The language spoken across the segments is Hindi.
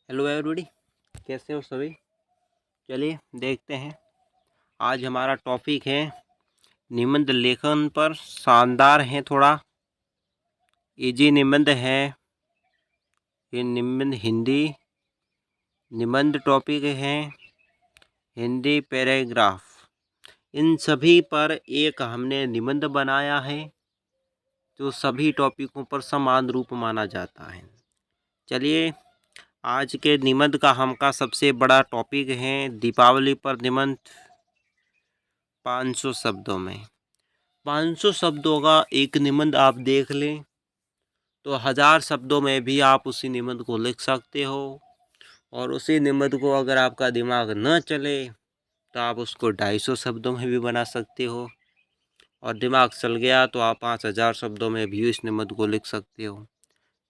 हेलो एवरीबॉडी, कैसे हो सभी। चलिए देखते हैं। आज हमारा टॉपिक है निबंध लेखन पर। शानदार है, थोड़ा इजी निबंध है। ये निबंध हिंदी निबंध टॉपिक है, हिंदी पैराग्राफ। इन सभी पर एक हमने निबंध बनाया है जो सभी टॉपिकों पर समान रूप माना जाता है। चलिए, आज के निबंध का हमका सबसे बड़ा टॉपिक है दीपावली पर निबंध 500 शब्दों में। 500 शब्दों का एक निबंध आप देख लें तो 1000 शब्दों में भी आप उसी निबंध को लिख सकते हो। और उसी निबंध को अगर आपका दिमाग न चले तो आप उसको 250 शब्दों में भी बना सकते हो। और दिमाग चल गया तो आप 5000 शब्दों में भी इस निबंध को लिख सकते हो।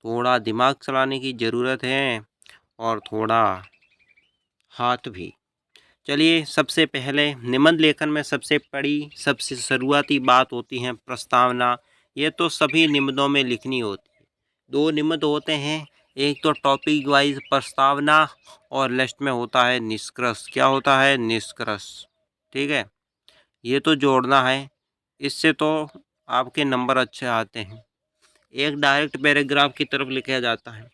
थोड़ा दिमाग चलाने की ज़रूरत है और थोड़ा हाथ भी। चलिए, सबसे पहले निबंध लेखन में सबसे सबसे शुरुआती बात होती है प्रस्तावना। ये तो सभी निबंधों में लिखनी होती है। दो निबंध होते हैं, एक तो टॉपिक वाइज प्रस्तावना और लास्ट में होता है निष्कर्ष। क्या होता है? निष्कर्ष। ठीक है, ये तो जोड़ना है, इससे तो आपके नंबर अच्छे आते हैं। एक डायरेक्ट पैराग्राफ की तरफ लिखा जाता है।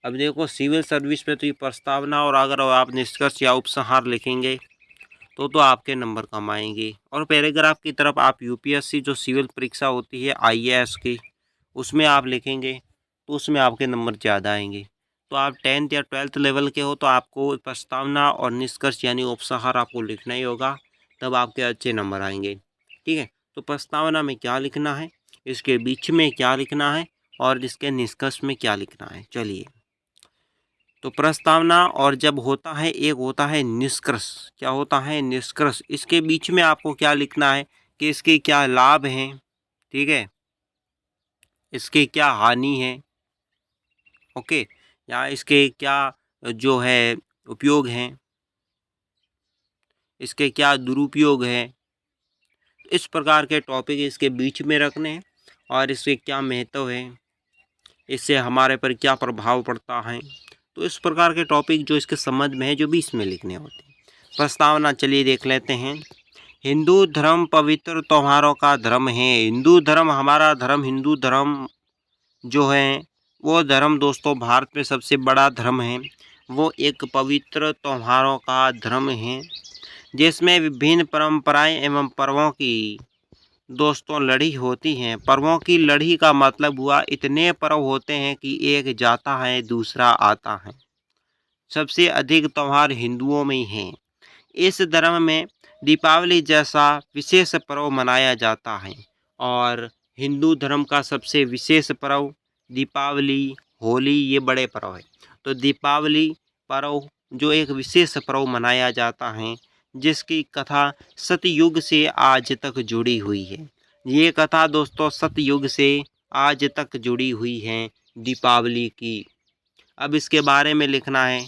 अब देखो, सिविल सर्विस में तो ये प्रस्तावना, और अगर आप निष्कर्ष या उपसंहार लिखेंगे तो आपके नंबर कम आएंगे। और पैराग्राफ की तरफ आप यूपीएससी जो सिविल परीक्षा होती है आईएएस की, उसमें आप लिखेंगे तो उसमें आपके नंबर ज़्यादा आएंगे। तो आप 10th या 12th लेवल के हो तो आपको प्रस्तावना और निष्कर्ष यानी उपसंहार आपको लिखना ही होगा, तब आपके अच्छे नंबर आएंगे। ठीक है, तो प्रस्तावना में क्या लिखना है, इसके बीच में क्या लिखना है और इसके निष्कर्ष में क्या लिखना है। चलिए, तो प्रस्तावना और जब होता है, एक होता है निष्कर्ष। क्या होता है? निष्कर्ष। इसके बीच में आपको क्या लिखना है कि इसके क्या लाभ हैं, ठीक है, इसके क्या हानि है, ओके, या इसके क्या जो है उपयोग हैं, इसके क्या दुरुपयोग है। इस प्रकार के टॉपिक इसके बीच में रखने हैं और इसके क्या महत्व है, इससे हमारे पर क्या प्रभाव पड़ता है। तो इस प्रकार के टॉपिक जो इसके संबंध में है जो बीच में लिखने होते हैं। प्रस्तावना चलिए देख लेते हैं। हिंदू धर्म पवित्र त्योहारों का धर्म है। हिंदू धर्म, हमारा धर्म हिंदू धर्म जो है वो धर्म दोस्तों भारत में सबसे बड़ा धर्म है। वो एक पवित्र त्योहारों का धर्म है जिसमें विभिन्न परंपराएं एवं पर्वों की दोस्तों लड़ी होती हैं। पर्वों की लड़ी का मतलब हुआ इतने पर्व होते हैं कि एक जाता है दूसरा आता है। सबसे अधिक त्यौहार हिंदुओं में ही हैं। इस धर्म में दीपावली जैसा विशेष पर्व मनाया जाता है। और हिंदू धर्म का सबसे विशेष पर्व दीपावली, होली, ये बड़े पर्व हैं। तो दीपावली पर्व जो एक विशेष पर्व मनाया जाता है जिसकी कथा सतयुग से आज तक जुड़ी हुई है। ये कथा दोस्तों सतयुग से आज तक जुड़ी हुई है दीपावली की। अब इसके बारे में लिखना है।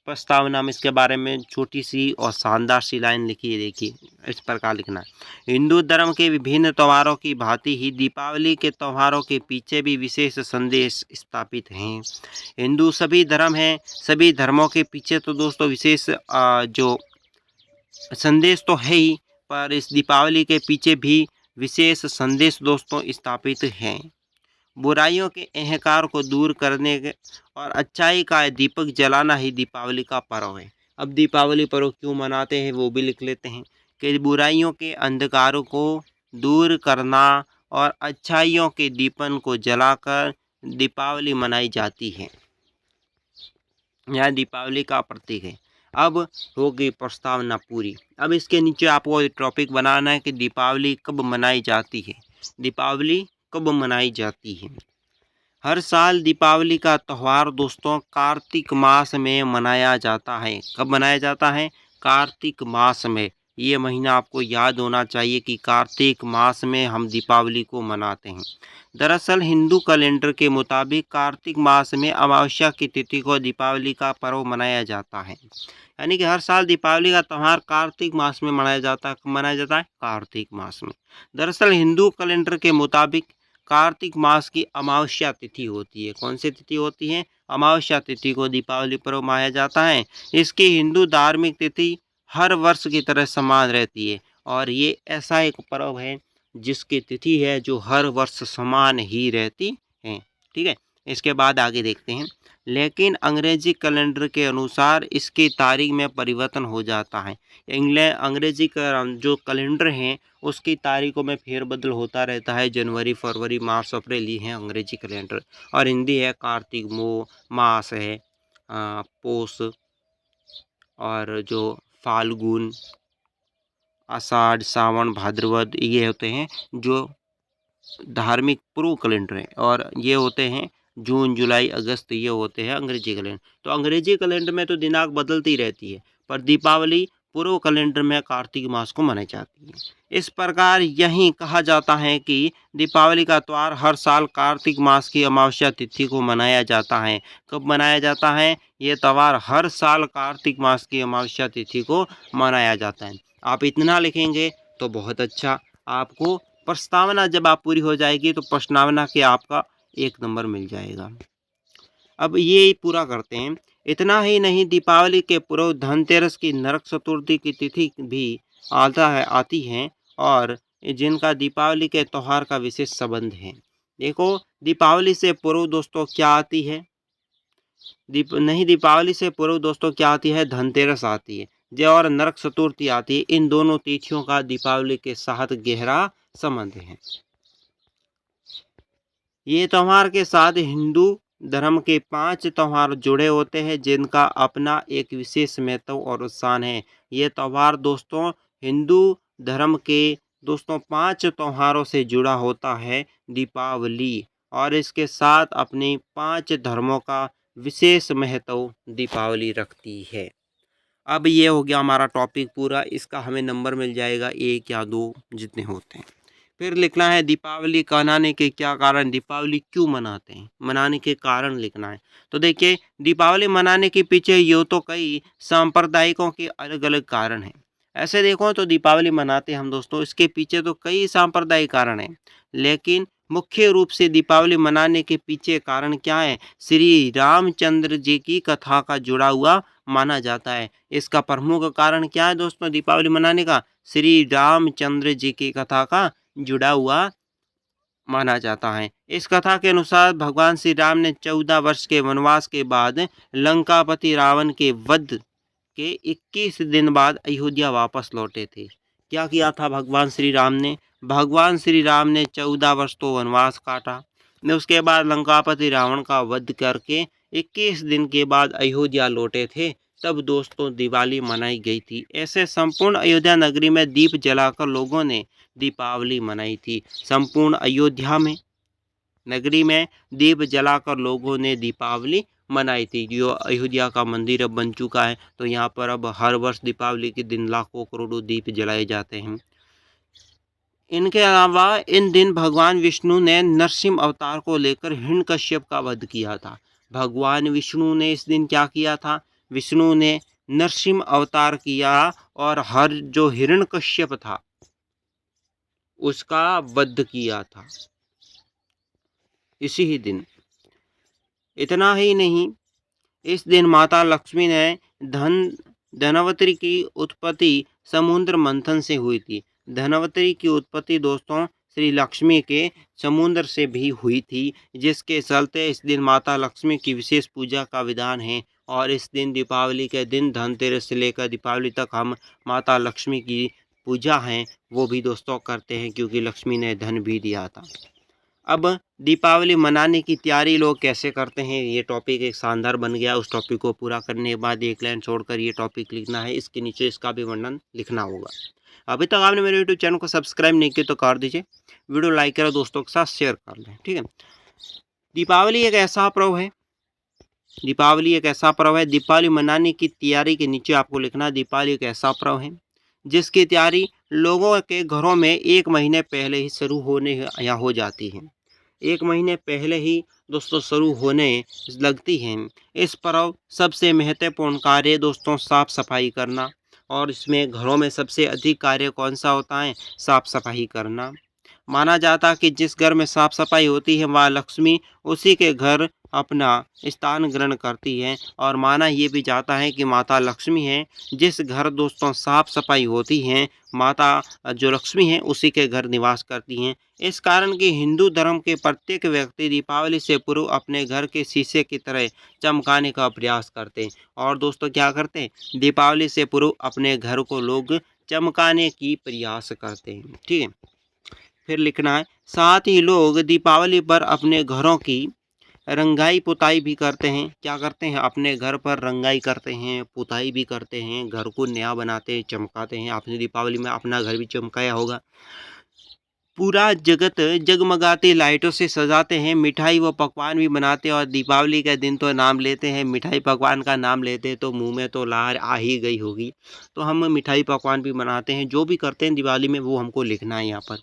प्रस्तावना में इसके बारे में छोटी सी और शानदार सी लाइन लिखी है, देखिए इस प्रकार लिखना है। हिंदू धर्म के विभिन्न त्योहारों की भांति ही दीपावली के त्योहारों के पीछे भी विशेष संदेश स्थापित हैं। हिंदू सभी धर्म हैं, सभी धर्मों के पीछे तो दोस्तों विशेष जो संदेश तो है ही, पर इस दीपावली के पीछे भी विशेष संदेश दोस्तों स्थापित हैं। बुराइयों के अहंकार को दूर करने के और अच्छाई का दीपक जलाना ही दीपावली का पर्व है। अब दीपावली पर्व क्यों मनाते हैं वो भी लिख लेते हैं कि बुराइयों के अंधकारों को दूर करना और अच्छाइयों के दीपन को जलाकर दीपावली मनाई जाती है। यह दीपावली का प्रतीक है। अब होगी प्रस्तावना पूरी। अब इसके नीचे आपको टॉपिक बनाना है कि दीपावली कब मनाई जाती है। दीपावली कब मनाई जाती है? हर साल दीपावली का त्यौहार दोस्तों कार्तिक मास में मनाया जाता है। कब मनाया जाता है? कार्तिक मास में। ये महीना आपको याद होना चाहिए कि कार्तिक मास में हम दीपावली को मनाते हैं। दरअसल हिंदू कैलेंडर के मुताबिक कार्तिक मास में अमावस्या की तिथि को दीपावली का पर्व मनाया जाता है। यानी कि हर साल दीपावली का त्यौहार कार्तिक मास में मनाया जाता है। कब मनाया जाता है? कार्तिक मास में। दरअसल हिंदू कैलेंडर के मुताबिक कार्तिक मास की अमावस्या तिथि होती है। कौन सी तिथि होती है? अमावस्या तिथि को दीपावली पर्व मनाया जाता है। इसकी हिंदू धार्मिक तिथि हर वर्ष की तरह समान रहती है और ये ऐसा एक पर्व है जिसकी तिथि है जो हर वर्ष समान ही रहती है। ठीक है, इसके बाद आगे देखते हैं। लेकिन अंग्रेजी कैलेंडर के अनुसार इसकी तारीख में परिवर्तन हो जाता है। अंग्रेजी का जो कैलेंडर है उसकी तारीखों में फेरबदल होता रहता है। जनवरी, फरवरी, मार्च, अप्रैल ये हैं अंग्रेजी कैलेंडर और हिंदी है कार्तिक मास है, पौष और जो फाल्गुन, आषाढ़, सावन, भाद्रपद ये होते हैं जो धार्मिक पूर्व कैलेंडर है और ये होते हैं जून, जुलाई, अगस्त ये होते हैं अंग्रेजी कैलेंडर। तो अंग्रेजी कैलेंडर में तो दिनांक बदलती रहती है पर दीपावली पूर्व कैलेंडर में कार्तिक मास को मनाई जाती है। इस प्रकार यही कहा जाता है कि दीपावली का त्यौहार हर साल कार्तिक मास की अमावस्या तिथि को मनाया जाता है। कब मनाया जाता है? ये त्यौहार हर साल कार्तिक मास की अमावस्या तिथि को मनाया जाता है। आप इतना लिखेंगे तो बहुत अच्छा। आपको प्रस्तावना जब आप पूरी हो जाएगी तो प्रस्तावना के आपका 1 नंबर मिल जाएगा। अब ये पूरा करते हैं। इतना ही नहीं, दीपावली के पूर्व धनतेरस की नरक चतुर्थी की तिथि भी आती है और जिनका दीपावली के त्यौहार का विशेष संबंध है। देखो, दीपावली से पूर्व दोस्तों क्या आती है? दीपावली से पूर्व दोस्तों क्या आती है? धनतेरस आती है और नरक चतुर्थी आती है। इन दोनों तिथियों का दीपावली के साथ गहरा संबंध है। ये त्यौहार के साथ हिंदू धर्म के 5 त्यौहार जुड़े होते हैं जिनका अपना एक विशेष महत्व और उत्साह है। ये त्यौहार दोस्तों हिंदू धर्म के 5 त्यौहारों से जुड़ा होता है दीपावली और इसके साथ अपने 5 धर्मों का विशेष महत्व दीपावली रखती है। अब ये हो गया हमारा टॉपिक पूरा। इसका हमें नंबर मिल जाएगा 1 या 2 जितने होते हैं। फिर लिखना है दीपावली मनाने के क्या कारण, दीपावली क्यों मनाते हैं, मनाने के कारण लिखना है। तो देखिए, दीपावली मनाने के पीछे यूँ तो कई सांप्रदायिकों के अलग अलग कारण हैं। ऐसे देखो तो दीपावली मनाते हम दोस्तों, इसके पीछे तो कई सांप्रदायिक कारण हैं, लेकिन मुख्य रूप से दीपावली मनाने के पीछे कारण क्या है? श्री रामचंद्र जी की कथा का जुड़ा हुआ माना जाता है। इसका प्रमुख कारण क्या है दोस्तों दीपावली मनाने का? श्री रामचंद्र जी की कथा का जुड़ा हुआ माना जाता है। इस कथा के अनुसार भगवान श्री राम ने 14 वर्ष के वनवास के बाद लंकापति रावण के वध के 21 दिन बाद अयोध्या वापस लौटे थे। क्या किया था भगवान श्री राम ने? भगवान श्री राम ने 14 वर्ष तो वनवास काटा, उसके बाद लंकापति रावण का वध करके 21 दिन के बाद अयोध्या लौटे थे। तब दोस्तों दिवाली मनाई गई थी। ऐसे संपूर्ण अयोध्या नगरी में दीप जलाकर लोगों ने दीपावली मनाई थी। संपूर्ण अयोध्या में नगरी में दीप जलाकर लोगों ने दीपावली मनाई थी। जो अयोध्या का मंदिर अब बन चुका है तो यहाँ पर अब हर वर्ष दीपावली के दिन लाखों करोड़ों दीप जलाए जाते हैं। इनके अलावा इन दिन भगवान विष्णु ने नरसिंह अवतार को लेकर हिरण्यकश्यप का वध किया था। भगवान विष्णु ने इस दिन क्या किया था? विष्णु ने नरसिंह अवतार किया और हर जो हिरण्यकश्यप था उसका वध किया था इसी ही दिन। इतना ही नहीं, इस दिन माता लक्ष्मी ने धनवंतरी की उत्पत्ति समुद्र मंथन से हुई थी। धनवंतरी की उत्पत्ति दोस्तों श्री लक्ष्मी के समुद्र से भी हुई थी, जिसके चलते इस दिन माता लक्ष्मी की विशेष पूजा का विधान है। और इस दिन दीपावली के दिन धनतेरस से लेकर दीपावली तक हम माता लक्ष्मी की पूजा है वो भी दोस्तों करते हैं, क्योंकि लक्ष्मी ने धन भी दिया था। अब दीपावली मनाने की तैयारी लोग कैसे करते हैं, ये टॉपिक एक शानदार बन गया। उस टॉपिक को पूरा करने के बाद एक लाइन छोड़कर ये टॉपिक लिखना है, इसके नीचे इसका भी वर्णन लिखना होगा। अभी तक आपने मेरे यूट्यूब चैनल को सब्सक्राइब नहीं किया तो कर दीजिए, वीडियो लाइक करो, दोस्तों के साथ शेयर कर लें। ठीक है, दीपावली एक ऐसा पर्व है, दीपावली मनाने की तैयारी के नीचे आपको लिखना है दीपावली एक ऐसा पर्व है जिसकी तैयारी लोगों के घरों में 1 महीने पहले ही शुरू होने या हो जाती है। 1 महीने पहले ही दोस्तों शुरू होने लगती है। इस पर्व सबसे महत्वपूर्ण कार्य दोस्तों साफ सफाई करना, और इसमें घरों में सबसे अधिक कार्य कौन सा होता है? साफ सफाई करना। माना जाता कि जिस घर में साफ सफाई होती है वहाँ लक्ष्मी उसी के घर अपना स्थान ग्रहण करती है। और माना ये भी जाता है कि माता लक्ष्मी है, जिस घर दोस्तों साफ सफाई होती है, माता जो लक्ष्मी है उसी के घर निवास करती हैं। इस कारण कि हिंदू धर्म के प्रत्येक व्यक्ति दीपावली से पूर्व अपने घर के शीशे की तरह चमकाने का प्रयास करते हैं। और दोस्तों क्या करते हैं, दीपावली से पूर्व अपने घर को लोग चमकाने की प्रयास करते हैं। ठीक है, फिर लिखना है, साथ ही लोग दीपावली पर अपने घरों की रंगाई पुताई भी करते हैं। क्या करते हैं, अपने घर पर रंगाई करते हैं, पुताई भी करते हैं, घर को नया बनाते हैं, चमकाते हैं। आपने दीपावली में अपना घर भी चमकाया होगा। पूरा जगत जगमगाती लाइटों से सजाते हैं, मिठाई व पकवान भी बनाते हैं। और दीपावली के दिन तो नाम लेते हैं, मिठाई पकवान का नाम लेते हैं तो मुंह में तो लार आ ही गई होगी। तो हम मिठाई पकवान भी बनाते हैं, जो भी करते हैं दिवाली में वो हमको लिखना है यहाँ पर।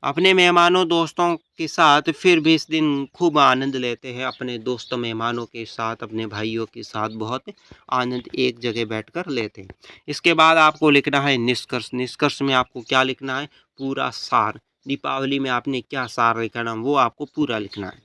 अपने मेहमानों दोस्तों के साथ फिर भी इस दिन खूब आनंद लेते हैं, अपने दोस्तों मेहमानों के साथ, अपने भाइयों के साथ बहुत आनंद एक जगह बैठकर लेते हैं। इसके बाद आपको लिखना है निष्कर्ष। निष्कर्ष में आपको क्या लिखना है, पूरा सार। दीपावली में आपने क्या सार लिखना वो आपको पूरा लिखना है।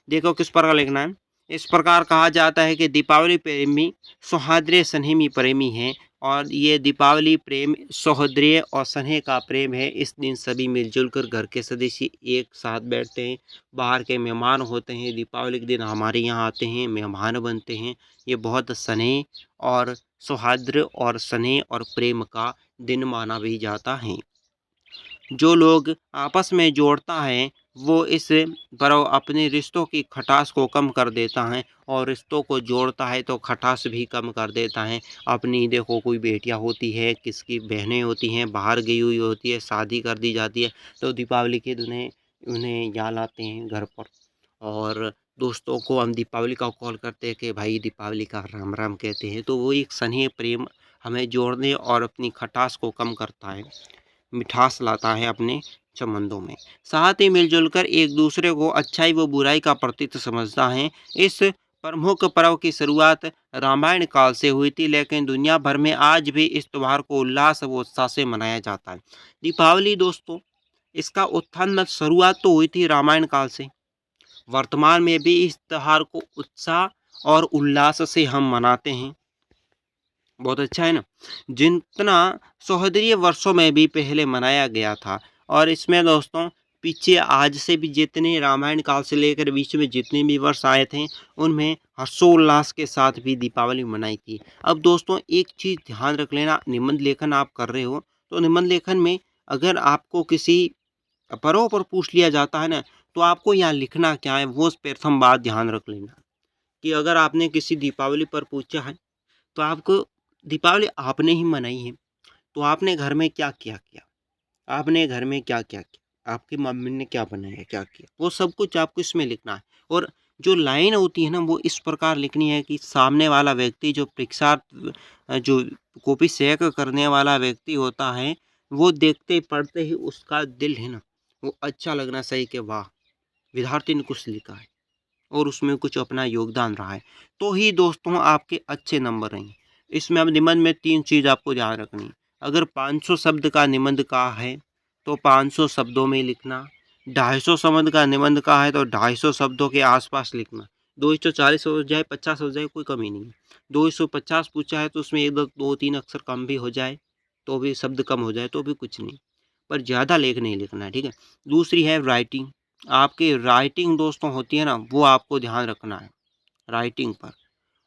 देखो किस प्रकार लिखना है। इस प्रकार कहा जाता है कि दीपावली प्रेमी सौहार्द्र स्नेही प्रेमी है। और ये दीपावली प्रेम सौहार्द्र और स्नेह का प्रेम है। इस दिन सभी मिलजुल कर घर के सदस्य एक साथ बैठते हैं, बाहर के मेहमान होते हैं, दीपावली के दिन हमारे यहाँ आते हैं, मेहमान बनते हैं। ये बहुत स्नेह और सौहार्द्र और स्नेह और प्रेम का दिन माना भी जाता है। जो लोग आपस में जोड़ता है वो इस पर्व अपने रिश्तों की खटास को कम कर देता है। और रिश्तों को जोड़ता है तो खटास भी कम कर देता है। अपनी देखो कोई बेटियां होती है, किसकी बहनें होती हैं, बाहर गई हुई होती है, शादी कर दी जाती है, तो दीपावली के दिन उन्हें यहाँ लाते हैं घर पर। और दोस्तों को हम दीपावली का कॉल करते हैं कि भाई दीपावली का राम राम कहते हैं। तो वो एक स्नेह प्रेम हमें जोड़ने और अपनी खटास को कम करता है, मिठास लाता है अपने संबंधों में। साथ ही मिलजुल कर एक दूसरे को अच्छाई व बुराई का प्रतीक समझता है। इस प्रमुख पर्व की शुरुआत रामायण काल से हुई थी, लेकिन दुनिया भर में आज भी इस त्योहार को उल्लास व उत्साह से मनाया जाता है। दीपावली दोस्तों, इसका उत्थान में शुरुआत तो हुई थी रामायण काल से, वर्तमान में भी इस त्योहार को उत्साह और उल्लास से हम मनाते हैं। बहुत अच्छा है ना। जितना सौहदरीय वर्षों में भी पहले मनाया गया था। और इसमें दोस्तों पीछे आज से भी जितने रामायण काल से लेकर बीच में जितने भी वर्ष आए थे, उनमें हर्षोल्लास के साथ भी दीपावली मनाई थी। अब दोस्तों एक चीज़ ध्यान रख लेना, निबंध लेखन आप कर रहे हो तो निबंध लेखन में अगर आपको किसी पर्व पर पूछ लिया जाता है ना, तो आपको यहाँ लिखना क्या है वो प्रथम बात ध्यान रख लेना। कि अगर आपने किसी दीपावली पर पूछा है तो आपको दीपावली आपने ही मनाई है, तो आपने घर में क्या किया किया, आपने घर में क्या क्या किया, आपकी मम्मी ने क्या बनाया क्या किया, वो सब कुछ आपको इसमें लिखना है। और जो लाइन होती है ना वो इस प्रकार लिखनी है कि सामने वाला व्यक्ति जो परीक्षार्थ जो कॉपी चेक करने वाला व्यक्ति होता है, वो देखते पढ़ते ही उसका दिल है ना वो अच्छा लगना चाहिए कि वाह विद्यार्थी ने कुछ लिखा है और उसमें कुछ अपना योगदान रहा है, तो ही दोस्तों आपके अच्छे नंबर आएंगे। इसमें अब निबंध में 3 चीज़ आपको ध्यान रखनी है। अगर 500 शब्द का निबंध का है तो 500 शब्दों में लिखना, 250 शब्द का निबंध का है तो 250 शब्दों के आसपास लिखना। 240 हो जाए, 50 हो जाए, कोई कमी नहीं है। 250 पूछा है तो उसमें 1 2 3 अक्षर कम भी हो जाए, तो भी शब्द कम हो जाए तो भी कुछ नहीं, पर ज़्यादा लेख नहीं लिखना है, ठीक है। दूसरी है राइटिंग। आपकी राइटिंग दोस्तों होती है ना वो आपको ध्यान रखना है राइटिंग पर।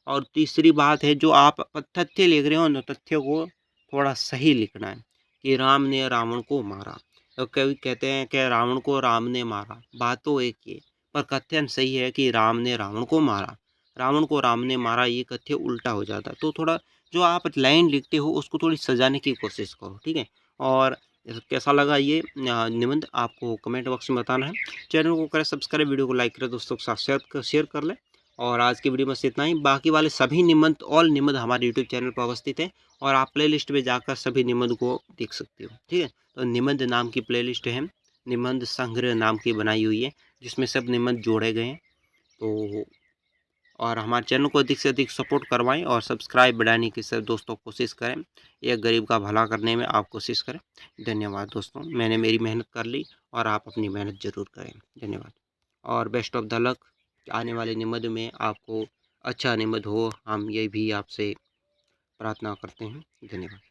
और तीसरी बात है जो आप तथ्य लिख रहे हो ना, तथ्य को थोड़ा सही लिखना है कि राम ने रावण को मारा। तो कभी कहते हैं कि रावण को राम ने मारा, बात तो एक ही है, पर कथन सही है कि राम ने रावण को मारा। रावण को राम ने मारा ये कथ्य उल्टा हो जाता है। तो थोड़ा जो आप लाइन लिखते हो उसको थोड़ी सजाने की कोशिश करो, ठीक है। और कैसा लगा ये निबंध आपको कमेंट बॉक्स में बताना है। चैनल को करें सब्सक्राइब, वीडियो को लाइक करें, दोस्तों के साथ शेयर कर लें। और आज की वीडियो में इतना ही। बाकी वाले सभी निबंध ऑल निबंध हमारे यूट्यूब चैनल पर अवस्थित है और आप प्लेलिस्ट में जाकर सभी निबंध को देख सकते हो, ठीक है। तो निबंध नाम की प्लेलिस्ट है, निबंध संग्रह नाम की बनाई हुई है, जिसमें सब निबंध जोड़े गए हैं। तो और हमारे चैनल को अधिक से अधिक सपोर्ट करवाएं और सब्सक्राइब बढ़ाने की सब दोस्तों कोशिश करें। एक गरीब का भला करने में आप कोशिश करें। धन्यवाद दोस्तों, मैंने मेरी मेहनत कर ली और आप अपनी मेहनत ज़रूर करें। धन्यवाद और बेस्ट ऑफ द लक। आने वाले निबंध में आपको अच्छा निबंध हो, हम ये भी आपसे प्रार्थना करते हैं। धन्यवाद।